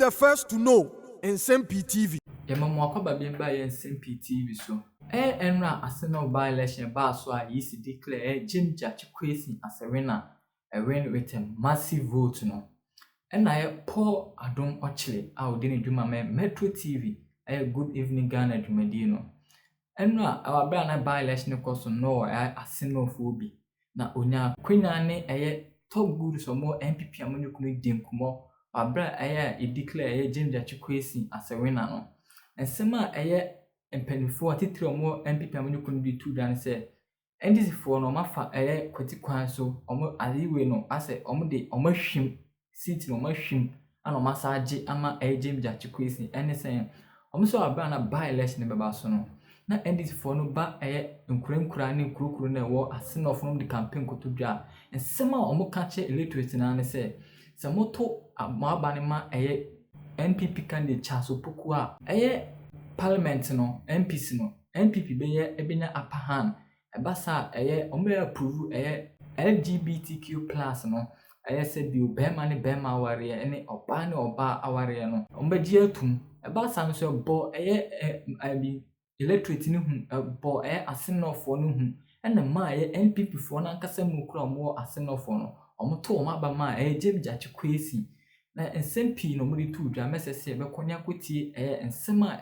the first to know Nsem-Pii TV. Yamamwakwa bimba ya Nsem-Pii TV so. Enra asena by election ba so a yisi declare Jim Judge Quayson as a winner. A win with a massive vote no. And I Paul Adom Otchere our dinner duma Metro TV. A good evening Ghana Dumedino. Enra our brand by election cost no I no phobi. Na onya kwenyane top good so more MPP amonu kunu dim kumo. Abra declare Jim Judge Quayson as a winner no. And sema mpanifo atitire omo MPP amonu kunu di two dan say NDC for no mafa kwati kwan so omo aliwe no ase omo de omo hwim seat no omo hwim ana omo asaje ama Jim Judge Quayson ene say omo so abra na by election beba so no na NDC for no ba nkura ne nkurukuru na wo asena of no the campaign kotodwa ensema omo ka che electorate na ne say samoto amaba ne ma NPP candidate Chaso Poku a Parliament no MPC no MPP be ebenya upper hand ebasa omo approve LGBTQ+ no say bi obema ne bema aware ene oba ne oba aware no omo gi atum ebasa no so bo electorate ni hu bo asenofo no hu ene ma NPP fo na nkasa mu kura omo asenofo no omo to omo aba ma Jim Judge Quayson na Nsem-Pii no muri tu dwa mesese be konya kotie ensema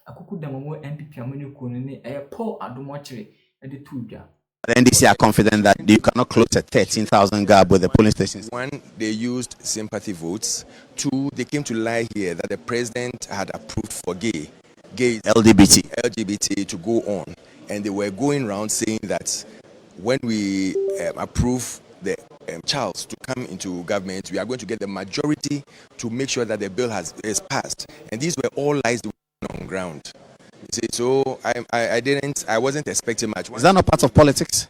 akukudamamo MPP amonu kunu ne Paul Adom Otchere de tu dwa. The NDC are confident that you cannot close a 13,000 gap with the polling stations. One, they used sympathy votes. Two, they came to lie here that the president had approved for gay LGBT to go on, and they were going around saying that when we approve the Charles to come into government, we are going to get the majority to make sure that the bill is passed. And these were all lies on ground. You see, so I wasn't expecting much. Is that not part of politics?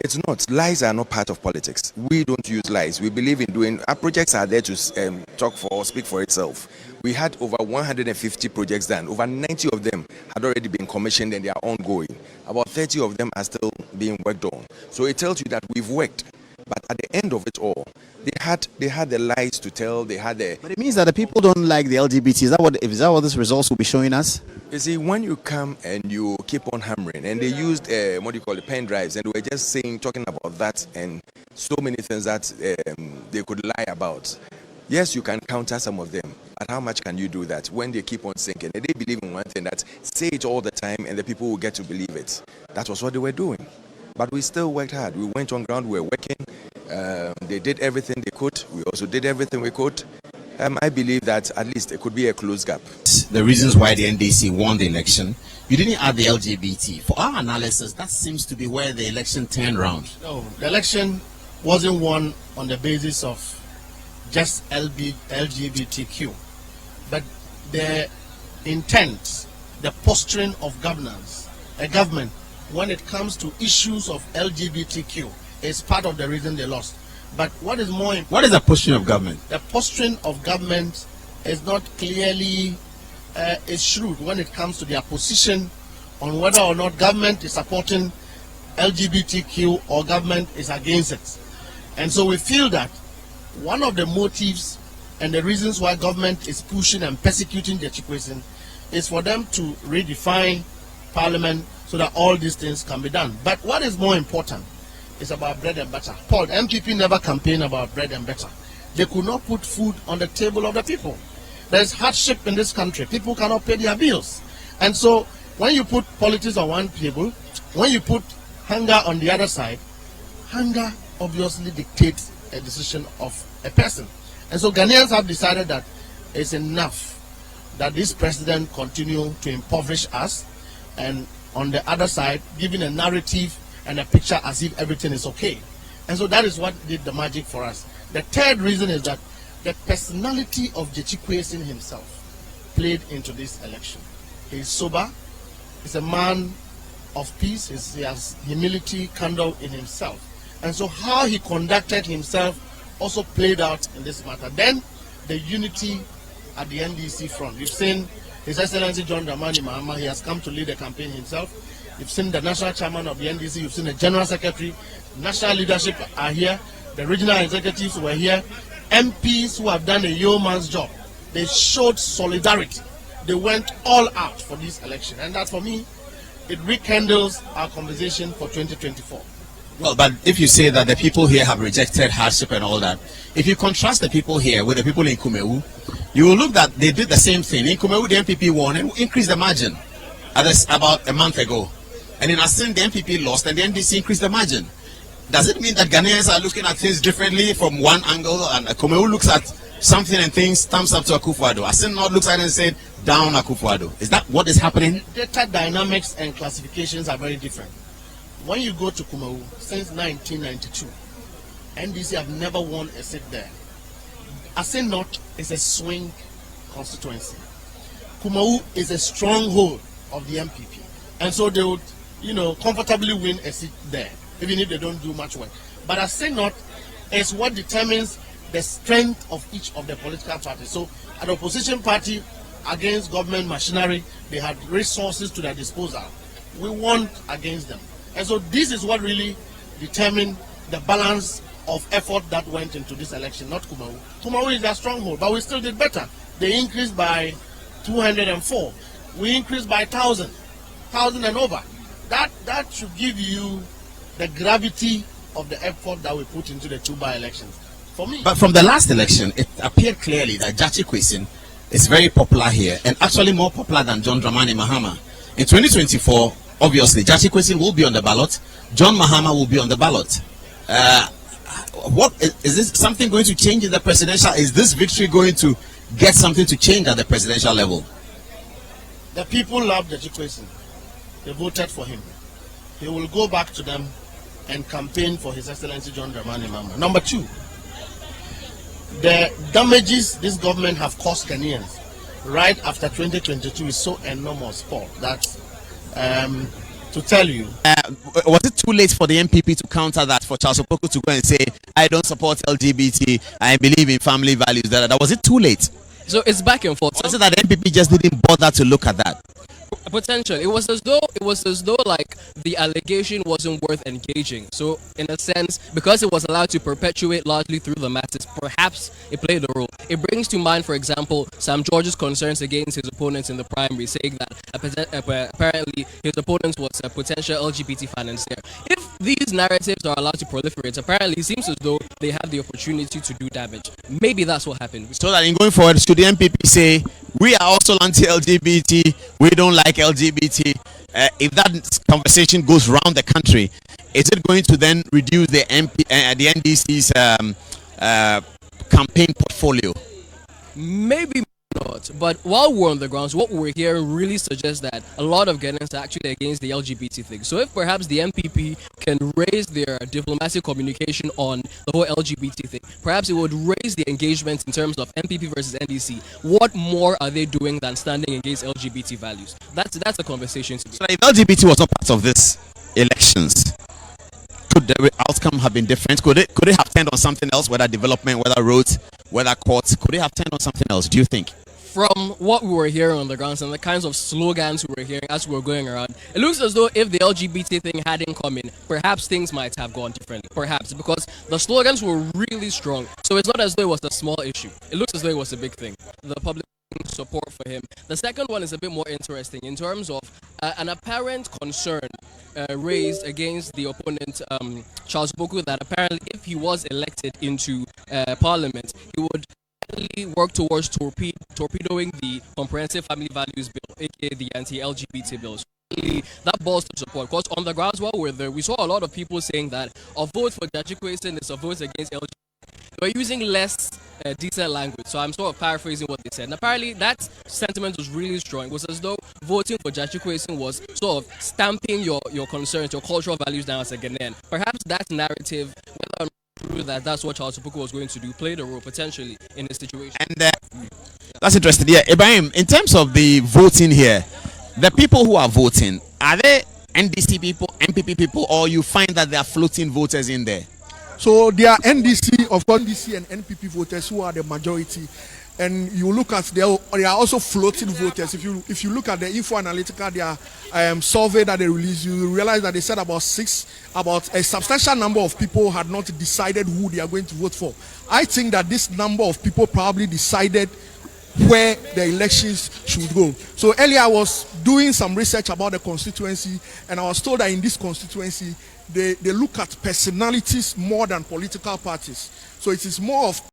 It's not. Lies are not part of politics. We don't use lies. We believe in doing. Our projects are there to speak for itself. We had over 150 projects done. Over 90 of them had already been commissioned and they are ongoing. About 30 of them are still being worked on. So it tells you that we've worked. But at the end of it all, they had the lies to tell. They had the. But it means that the people don't like the LGBT. Is that what this results will be showing us? You see, when you come and you keep on hammering, and they used pen drives, and they were just talking about that and so many things that they could lie about. Yes, you can counter some of them, but how much can you do that when they keep on sinking? And they believe in one thing, that say it all the time, and the people will get to believe it. That was what they were doing. But we still worked hard. We went on ground. We were working. They did everything they could. We also did everything we could. I believe that at least it could be a close gap. The reasons why the NDC won the election, you didn't add the LGBT. For our analysis, that seems to be where the election turned around. No, the election wasn't won on the basis of just LGBTQ, but the intent, the posturing of governance, a government, when it comes to issues of LGBTQ, is part of the reason they lost. But what is more important? What is the posturing of government? The posturing of government is not clearly is shrewd when it comes to their position on whether or not government is supporting LGBTQ or government is against it. And so we feel that one of the motives and the reasons why government is pushing and persecuting the Quayson is for them to redefine parliament so that all these things can be done. But what is more important is about bread and butter. Paul, MPP never campaigned about bread and butter. They could not put food on the table of the people. There is hardship in this country. People cannot pay their bills. And so when you put politics on one table, when you put hunger on the other side, hunger obviously dictates a decision of a person. And so Ghanaians have decided that it's enough that this president continue to impoverish us, and on the other side, giving a narrative and a picture as if everything is okay. And so that is what did the magic for us. The third reason is that the personality of Quayson himself played into this election. He is sober, he's a man of peace, he has humility, candor in himself. And so how he conducted himself also played out in this matter. Then the unity at the NDC front. You've seen His Excellency John Dramani Mahama, he has come to lead the campaign himself. You've seen the national chairman of the NDC, you've seen the general secretary, national leadership are here, the regional executives were here, MPs who have done a yeoman's job they showed solidarity. They went all out for this election, and that for me, it rekindles our conversation for 2024. Well, but if you say that the people here have rejected hardship and all that, if you contrast the people here with the people in Kumewu, you will look that they did the same thing. In Kumewu, the MPP won and increased the margin about a month ago. And in Asin, the MPP lost and the NDC increased the margin. Does it mean that Ghanaians are looking at things differently from one angle, and Kumewu looks at something and thinks thumbs up to Akufo-Addo? Asin not looks at it and said down Akufo-Addo. Is that what is happening? Data dynamics and classifications are very different. When you go to Kumewu, since 1992, NDC have never won a seat there. Asin North is a swing constituency. Kumewu is a stronghold of the MPP. And so they would, comfortably win a seat there, even if they don't do much work. But Asin North is what determines the strength of each of the political parties. So an opposition party against government machinery, they had resources to their disposal. We won against them. And so this is what really determined the balance of effort that went into this election, not Kumewu. Kumewu is their stronghold, but we still did better. They increased by 204. We increased by 1,000 and over. That should give you the gravity of the effort that we put into the two by-elections. For me. But from the last election, it appeared clearly that Quayson is very popular here, and actually more popular than John Dramani Mahama. In 2024, obviously, Quayson will be on the ballot. John Mahama will be on the ballot. What is this? Something going to change in the presidential? Is this victory going to get something to change at the presidential level? The people love Quayson. They voted for him. He will go back to them and campaign for His Excellency John Dramani Mahama. Number two, the damages this government have caused Ghanaians right after 2022 is so enormous, Paul, that to tell you. Was it too late for the MPP to counter that, for Charles Opoku to go and say, I don't support LGBT, I believe in family values? That was it too late? So it's back and forth. Or is it that the MPP just didn't bother to look at that? Potentially, it was as though like the allegation wasn't worth engaging. So in a sense, because it was allowed to perpetuate largely through the masses, perhaps it played a role. It brings to mind, for example, Sam George's concerns against his opponents in the primary, saying that apparently his opponent was a potential LGBT financier. If these narratives are allowed to proliferate, apparently it seems as though they have the opportunity to do damage. Maybe that's what happened. So that in going forward, should the MPP say, we are also anti-LGBT, we don't like LGBT, if that conversation goes around the country, is it going to then reduce the NDC's campaign portfolio? Maybe not, but while we're on the grounds, what we're hearing really suggests that a lot of Ghanaians are actually against the LGBT thing. So if perhaps the MPP can raise their diplomatic communication on the whole LGBT thing, perhaps it would raise the engagement in terms of MPP versus NDC. What more are they doing than standing against LGBT values? That's a conversation to be. So if LGBT was not part of this elections, could the outcome have been different? Could it have turned on something else, whether development, whether roads, whether courts? Could it have turned on something else, do you think? From what we were hearing on the grounds and the kinds of slogans we were hearing as we were going around, it looks as though if the LGBT thing hadn't come in, perhaps things might have gone differently. Perhaps, because the slogans were really strong. So it's not as though it was a small issue. It looks as though it was a big thing. The public support for him. The second one is a bit more interesting in terms of an apparent concern raised against the opponent, Charles Opoku, that apparently if he was elected into parliament, he would work towards torpedoing the Comprehensive Family Values Bill, aka the anti-LGBT bills. That balls to support, because on the grounds while we're there, we saw a lot of people saying that a vote for Quayson is a vote against LGBT. They were using less decent language, so I'm sort of paraphrasing what they said. And apparently that sentiment was really strong. It was as though voting for Quayson was sort of stamping your concerns, your cultural values down as a Ghanaian. Perhaps that narrative, whether or not true that that's what Charles Opoku was going to do, played a role potentially in his situation. And that's interesting. Yeah, Ibrahim, in terms of the voting here, the people who are voting, are they NDC people, MPP people, or you find that there are floating voters in there? So there are NDC, of course, NDC and NPP voters who are the majority. And you look at there are also floating voters. If you look at the Info Analytica, their survey that they released, you realize that they said about a substantial number of people had not decided who they are going to vote for. I think that this number of people probably decided where the elections should go. So earlier I was doing some research about the constituency, and I was told that in this constituency, they look at personalities more than political parties. So it is more of